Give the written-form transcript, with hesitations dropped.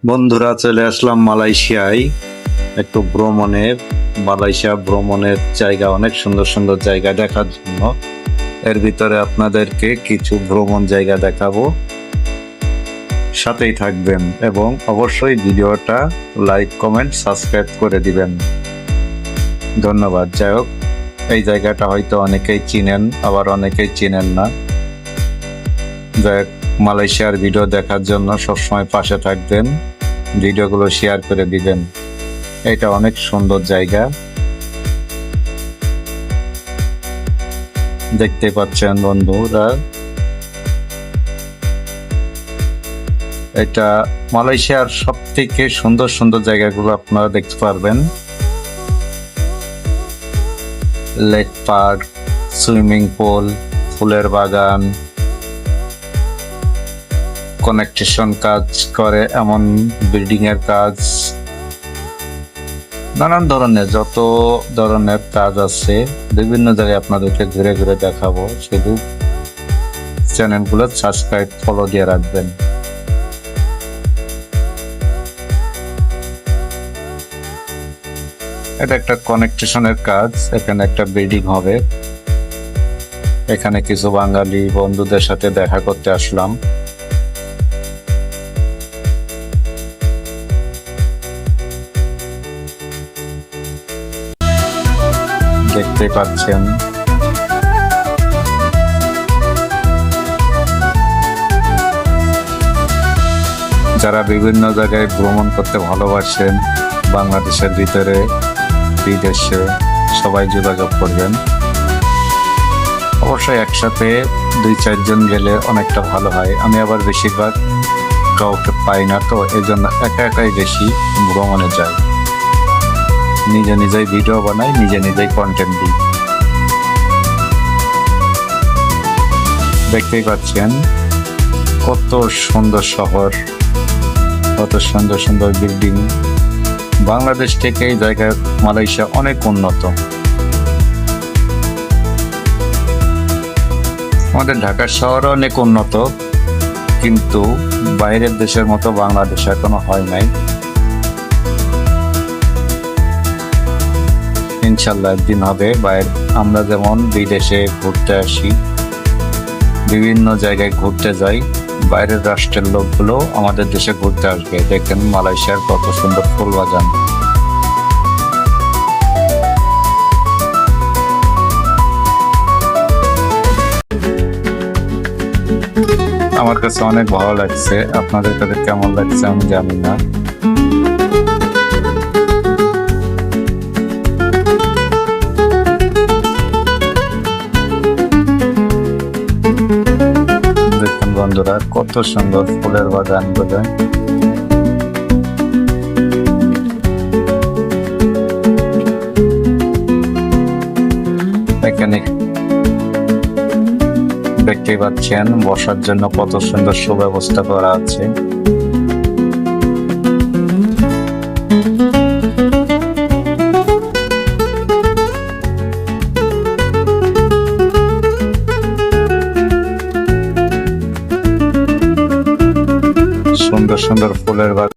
বন্ধুরা, চলে আসলাম মালয়েশিয়ায় একটু মালয়েশিয়া ভ্রমণের জায়গা, অনেক সুন্দর সুন্দর জায়গা দেখার জন্য। এর ভিতরে আপনাদেরকে কিছু ভ্রমণ জায়গা দেখাবো, সাথেই থাকবেন এবং অবশ্যই ভিডিওটা লাইক, কমেন্ট, সাবস্ক্রাইব করে দিবেন। ধন্যবাদ। যাই হোক, এই জায়গাটা হয়তো অনেকেই চিনেন, আবার অনেকেই চিনেন না। যাই হোক, মালয়েশিয়ার ভিডিও দেখার জন্য সবসময় পাশে থাকবেন, ভিডিওগুলো শেয়ার করে দিবেন। এটা অনেক সুন্দর জায়গা, দেখতে পাচ্ছেন বন্ধুরা। এটা মালয়েশিয়ার সব থেকে সুন্দর সুন্দর জায়গাগুলো আপনারা দেখতে পারবেন। লেক পার্ক, সুইমিং পুল, ফুলের বাগান, কনেকশন কাজ করে এমন বিল্ডিং এর কাজ, নানান ধরনের যত ধরনের কাজ আছে বিভিন্ন জায়গায় আপনাদেরকে ঘুরে ঘুরে দেখাবো। শুধু চ্যানেলগুলো সাবস্ক্রাইব, ফলো দিয়ে রাখবেন। এটা একটা কনেকশনের কাজ, এখানে একটা বিল্ডিং হবে। এখানে কিছু বাঙালি বন্ধুদের সাথে দেখা করতে আসলাম। দেখতে পাচ্ছেন যারা বিভিন্ন জায়গায় ভ্রমণ করতে ভালোবাসেন, বাংলাদেশের ভিতরে বিদেশে, সবাই যোগাযোগ করবেন। অবশ্যই একসাথে 2-4 জন গেলে অনেকটা ভালো হয়। আমি আবার বেশিরভাগ কাউকে পাই না, তো এই জন্য একা একাই বেশি ভ্রমণে যাই। নিজে নিজেই ভিডিও বানাই, নিজে নিজেই কন্টেন্ট দিই। দেখতেই পাচ্ছেন কত সুন্দর শহর, কত সুন্দর সুন্দর বিল্ডিং। বাংলাদেশ থেকে এই জায়গায় মালয়েশিয়া অনেক উন্নত। আমাদের ঢাকা শহরও অনেক উন্নত, কিন্তু বাইরের দেশের মতো বাংলাদেশ এখনো হয় নাই। ইনশাল্লাহ একদিন হবে। আমরা যেমন বিদেশে ঘুরতে আসি, বিভিন্ন জায়গায় ঘুরতে যাই, বাইরের রাষ্ট্রের লোকগুলো আমাদের দেশে ঘুরতে আসবে। দেখেন মালয়েশিয়ার কত সুন্দর ফুল বাগান। আমার কাছে অনেক ভালো লাগছে, আপনাদের কাছে কেমন লাগছে আমি জানি না। দেখুন বন্ধুরা, কত সুন্দর ফুলের বাগান গুলো। এখানে দেখতে পাচ্ছেন বসার জন্য কত সুন্দর সুব্যবস্থা করা আছে। সুন্দর সুন্দর ফুলের বাগান।